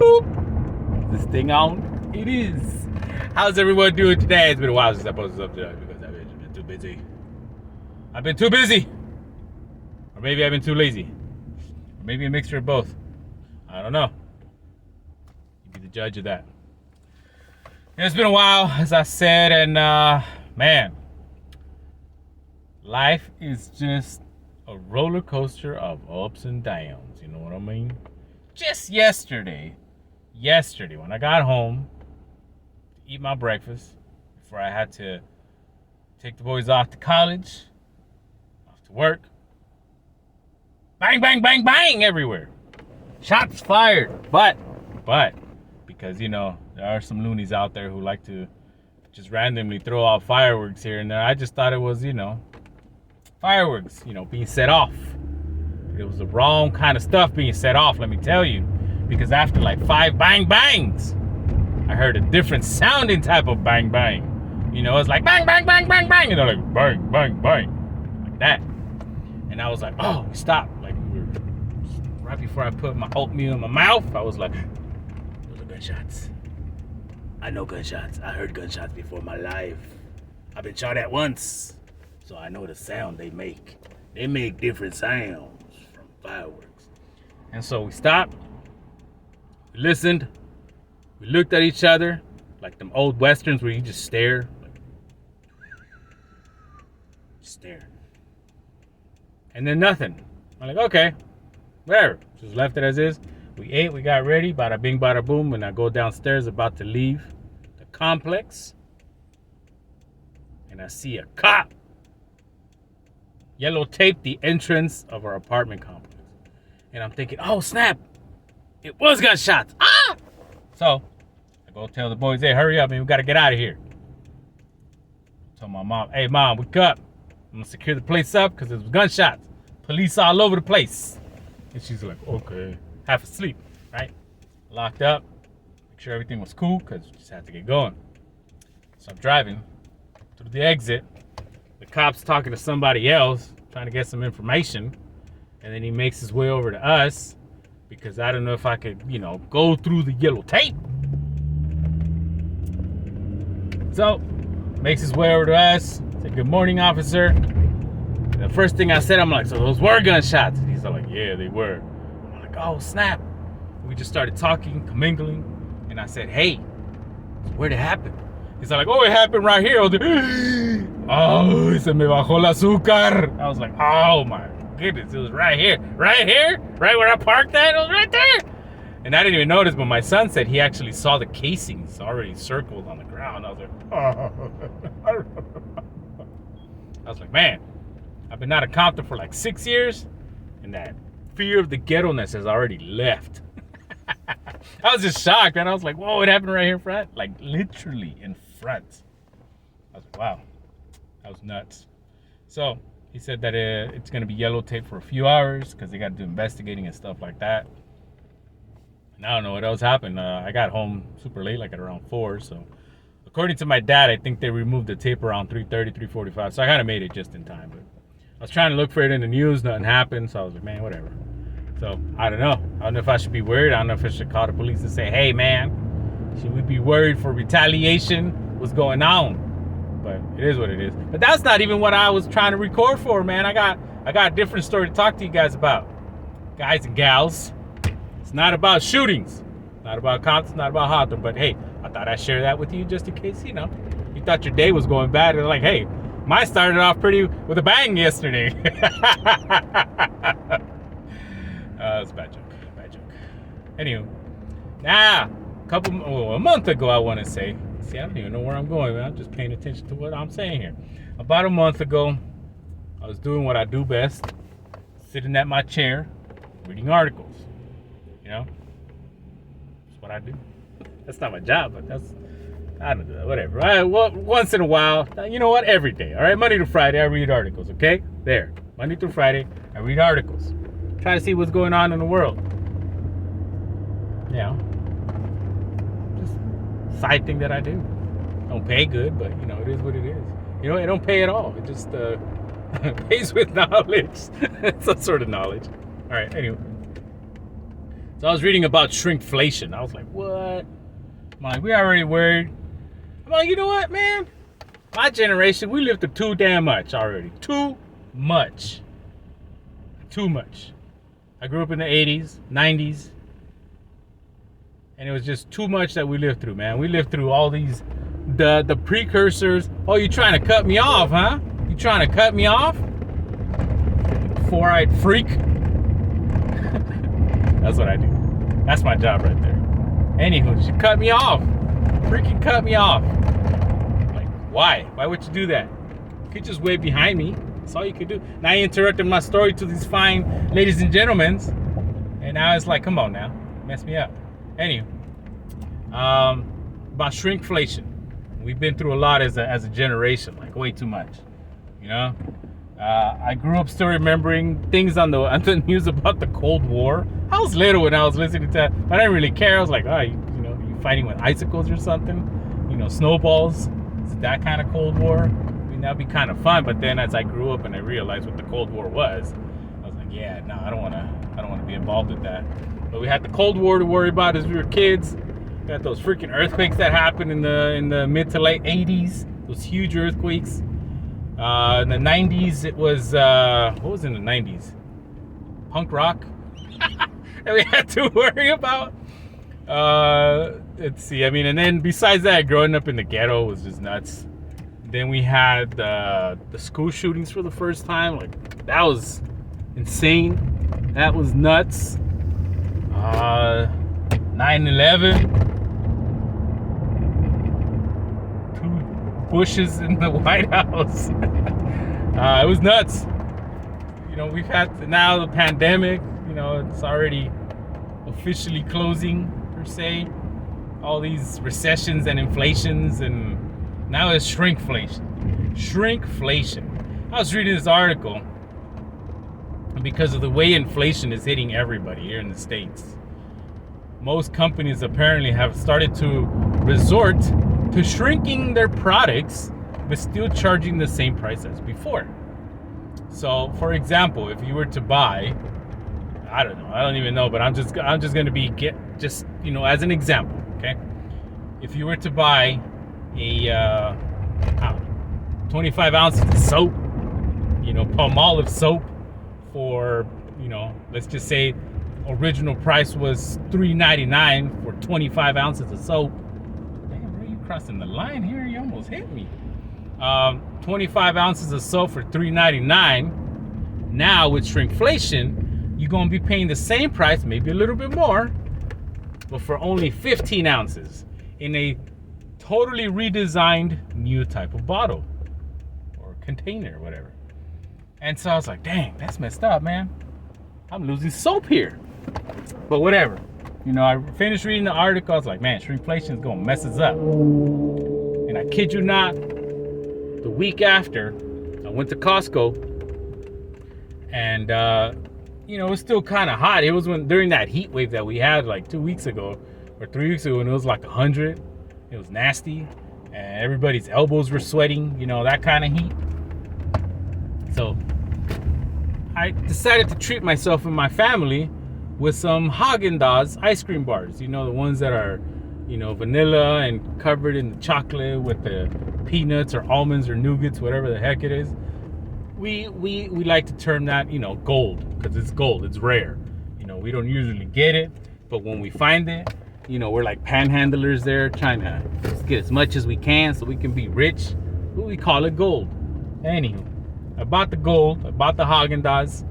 Boop. This thing on? It is. How's everyone doing today? It's been a while since I posted up today because I've been too busy. I've been too busy. Or maybe I've been too lazy. Or maybe a mixture of both. I don't know. You be the judge of that. It's been a while, as I said, and man, life is just a roller coaster of ups and downs. You know what I mean? Just yesterday, when I got home to eat my breakfast, before I had to take the boys off to college, off to work, bang, bang, bang, bang everywhere. Shots fired. But, because, you know, there are some loonies out there who like to just randomly throw out fireworks here and there. I just thought it was, you know, fireworks, you know, being set off. It was the wrong kind of stuff being set off, let me tell you. Because after like 5 bang bangs, I heard a different sounding type of bang bang. You know, it's like bang, bang, bang, bang, bang. You know, like bang, bang, bang. Like that. And I was like, oh, stop. Like, we were right before I put my oatmeal in my mouth, I was like, those are gunshots. I know gunshots. I heard gunshots before in my life. I've been shot at once. So I know the sound they make. They make different sounds from fireworks. And so we stopped. We listened. We looked at each other like them old westerns where you just stare. Like, stare. And then nothing. I'm like, okay, whatever. Just left it as is. We ate, we got ready, bada bing, bada boom, and I go downstairs about to leave the complex. And I see a cop yellow tape the entrance of our apartment complex. And I'm thinking, oh snap, it was gunshots. Ah! So I go tell the boys, hey, hurry up, man, we gotta get out of here. Tell my mom, hey mom, wake up. I'm gonna secure the place up because there's gunshots. Police all over the place. And she's like, okay. Half asleep, right? Locked up. Make sure everything was cool because we just had to get going. So I'm driving through the exit. The cop's talking to somebody else, trying to get some information. And then he makes his way over to us because I don't know if I could, you know, go through the yellow tape. So, makes his way over to us. Said, good morning, officer. The first thing I said, I'm like, so those were gunshots? And he's like, yeah, they were. I'm like, oh, snap. We just started talking, commingling. And I said, hey, where'd it happen? He's like, oh, it happened right here. I was like, oh, se me bajó el azúcar. I was like, oh my goodness, it was right here. Right here? Right where I parked at? It was right there. And I didn't even notice, but my son said he actually saw the casings already circled on the ground. I was like, oh. I was like, man, I've been out of Compton for like 6 years, and that fear of the ghetto-ness has already left. I was just shocked, man. I was like, whoa, it happened right here in front? Like, literally in front. I was like, wow, that was nuts. So he said that it's going to be yellow tape for a few hours because they got to do investigating and stuff like that. And I don't know what else happened. I got home super late, like at around 4. So according to my dad, I think they removed the tape around 3:30, 3:45. So I kind of made it just in time. But I was trying to look for it in the news. Nothing happened. So I was like, man, whatever. So I don't know. I don't know if I should be worried. I don't know if I should call the police and say, hey, man, should we be worried for retaliation? What's going on? But it is what it is. But that's not even what I was trying to record for, man. I got a different story to talk to you guys about. Guys and gals, it's not about shootings. Not about cops, not about Hawthorne. But hey, I thought I'd share that with you just in case, you know, you thought your day was going bad. And like, hey, mine started off pretty with a bang yesterday. It's a bad joke. Anywho, a month ago, I want to say. See, I don't even know where I'm going, man. I'm just paying attention to what I'm saying here. About a month ago, I was doing what I do best, sitting at my chair, reading articles. You know, that's what I do. That's not my job, but I don't do that. Whatever. Right? Well, once in a while, you know what? Every day. All right, Monday to Friday, I read articles. Okay, there. Monday through Friday, I read articles. Try to see what's going on in the world. You know, just side thing that I do. Don't pay good, but you know, it is what it is. You know, it don't pay at all. It just pays with knowledge. Some sort of knowledge. All right, anyway. So I was reading about shrinkflation. I was like, what? I'm like, we already worried. I'm like, you know what, man? My generation, we lived through too damn much already. Too much. Too much. I grew up in the 80s, 90s. And it was just too much that we lived through, man. We lived through all these, the precursors. Oh, you trying to cut me off, huh? You trying to cut me off? Four-eyed freak. That's what I do. That's my job right there. Anywho, she cut me off. Freaking cut me off. Like, why? Why would you do that? You could just wait behind me. That's all you could do. Now you interrupted my story to these fine ladies and gentlemen. And now it's like, come on now. Mess me up. Anyway, about shrinkflation. We've been through a lot as a generation, like way too much. You know? I grew up still remembering things on the news about the Cold War. I was little when I was listening to that, but I didn't really care. I was like, oh, you fighting with icicles or something? You know, snowballs? Is it that kind of Cold War? I mean, that'd be kind of fun. But then as I grew up and I realized what the Cold War was, I was like, yeah, no, I don't want to be involved with that. But we had the Cold War to worry about as we were kids. We had those freaking earthquakes that happened in the mid to late 80s. Those huge earthquakes. In the 90s, it was, what was in the 90s? Punk rock. And we had to worry about. Let's see. I mean, and then besides that, growing up in the ghetto was just nuts. Then we had the school shootings for the first time. Like, that was insane. That was nuts. 9/11. Bushes in the White House. It was nuts. You know, we've had now the pandemic. You know, it's already officially closing per se. All these recessions and inflations, and now it's shrinkflation. Shrinkflation. I was reading this article because of the way inflation is hitting everybody here in the States. Most companies apparently have started to resort to shrinking their products, but still charging the same price as before. So, for example, if you were to buy, I don't even know, but I'm just going to be as an example, okay? If you were to buy a 25 ounces of soap, Palmolive soap for, let's just say original price was $3.99 for 25 ounces of soap. Crossing the line here, you almost hit me. 25 ounces of soap for $3.99. Now with shrinkflation, you're gonna be paying the same price, maybe a little bit more, but for only 15 ounces in a totally redesigned new type of bottle or container or whatever. And so I was like, dang, that's messed up, man. I'm losing soap here. But whatever. I finished reading the article. I was like, man, shrinkflation is going to mess us up. And I kid you not, the week after, I went to Costco. And, it was still kind of hot. It was during that heat wave that we had like 2 weeks ago or 3 weeks ago, and it was like 100. It was nasty. And everybody's elbows were sweating, that kind of heat. So I decided to treat myself and my family with some Haagen-Dazs ice cream bars, the ones that are, vanilla and covered in the chocolate with the peanuts or almonds or nougats, whatever the heck it is. We like to term that, gold, because it's gold, it's rare. We don't usually get it, but when we find it, we're like panhandlers there trying to get as much as we can so we can be rich. We call it gold. Anywho, I bought the gold, I bought the Haagen-Dazs,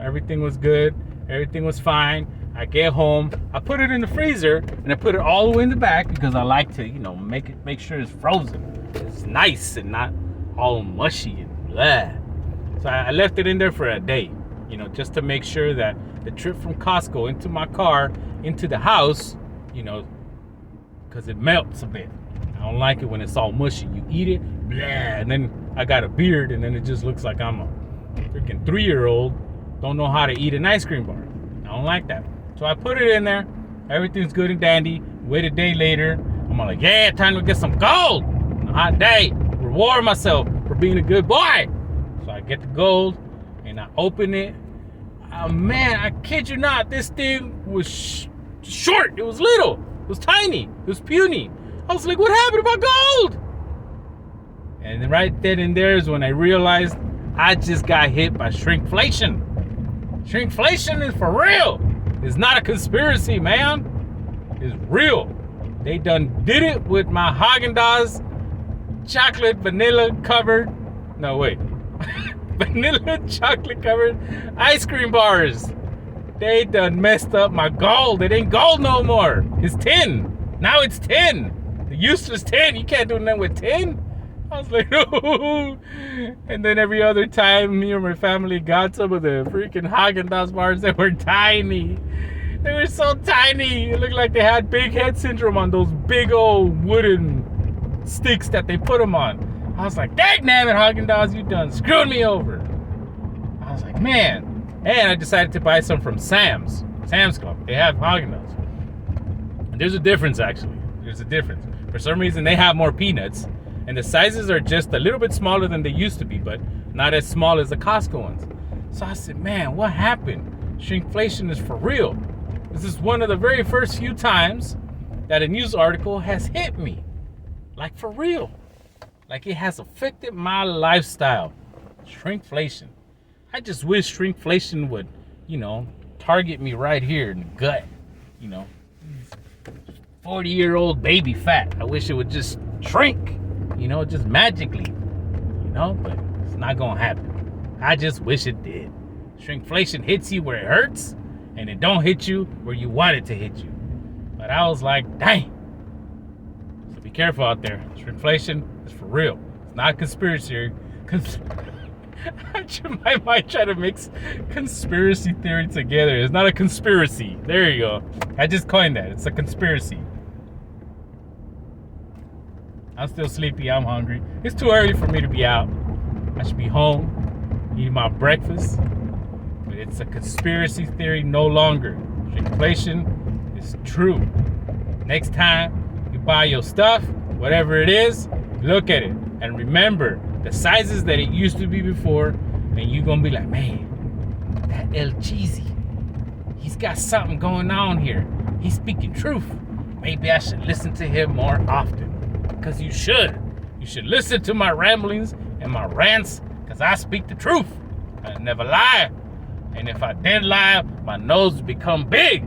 everything was good. Everything was fine. I get home, I put it in the freezer, and I put it all the way in the back because I like to, make sure it's frozen. It's nice and not all mushy and blah. So I left it in there for a day, just to make sure that the trip from Costco into my car, into the house, because it melts a bit. I don't like it when it's all mushy. You eat it, blah, and then I got a beard, and then it just looks like I'm a freaking 3-year-old. Don't know how to eat an ice cream bar. I don't like that. So I put it in there. Everything's good and dandy. Wait a day later. I'm like, yeah, time to get some gold. On a hot day. Reward myself for being a good boy. So I get the gold and I open it. Man, I kid you not, this thing was short. It was little. It was tiny. It was puny. I was like, what happened to my gold? And then right then and there is when I realized I just got hit by shrinkflation. Shrinkflation is for real. It's not a conspiracy, man. It's real. They done did it with my Haagen-Dazs chocolate vanilla covered. No, wait. Vanilla chocolate covered ice cream bars. They done messed up my gold. It ain't gold no more. It's tin. Now it's tin. The useless tin. You can't do nothing with tin. I was like, no. And then every other time me or my family got some of the freaking Haagen-Dazs bars that were tiny. They were so tiny. It looked like they had big head syndrome on those big old wooden sticks that they put them on. I was like, dang nabbit, Haagen-Dazs, you done screwed me over. I was like, man. And I decided to buy some from Sam's Club. They have Haagen-Dazs. And there's a difference, actually. There's a difference. For some reason, they have more peanuts. And the sizes are just a little bit smaller than they used to be, but not as small as the Costco ones. So I said, man, what happened? Shrinkflation is for real. This is one of the very first few times that a news article has hit me. Like for real. Like it has affected my lifestyle. Shrinkflation. I just wish shrinkflation would, target me right here in the gut. 40-year-old baby fat. I wish it would just shrink, just magically, but it's not gonna happen. I just wish it did. Shrinkflation hits you where it hurts, and it don't hit you where you want it to hit you. But I was like, dang. So be careful out there. Shrinkflation is for real. It's not a conspiracy. I might try to mix conspiracy theory together. It's not a conspiracy. There you go. I just coined that. It's a conspiracy. I'm still sleepy. I'm hungry. It's too early for me to be out. I should be home, eating my breakfast. But it's a conspiracy theory no longer. Shrinkflation is true. Next time you buy your stuff, whatever it is, look at it. And remember the sizes that it used to be before. And you're going to be like, man, that El Cheesy, he's got something going on here. He's speaking truth. Maybe I should listen to him more often. Because you should. You should listen to my ramblings and my rants. Because I speak the truth. I never lie. And if I did lie, my nose would become big.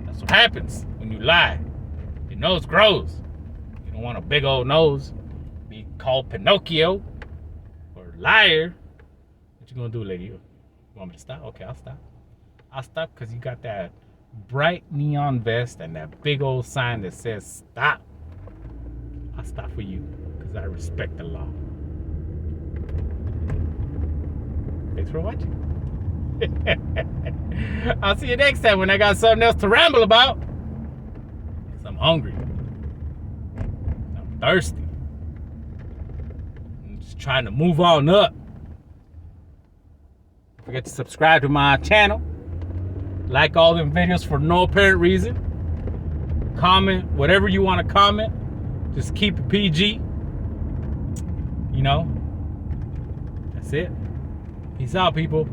That's what happens when you lie. Your nose grows. You don't want a big old nose. Be called Pinocchio or liar. What you gonna do, lady? You want me to stop? Okay, I'll stop. I'll stop because you got that bright neon vest and that big old sign that says stop. I'll stop for you because I respect the law. Thanks for watching. I'll see you next time when I got something else to ramble about. Because I'm hungry. I'm thirsty. I'm just trying to move on up. Don't forget to subscribe to my channel. Like all them videos for no apparent reason. Comment whatever you want to comment. Just keep it PG. That's it. Peace out, people.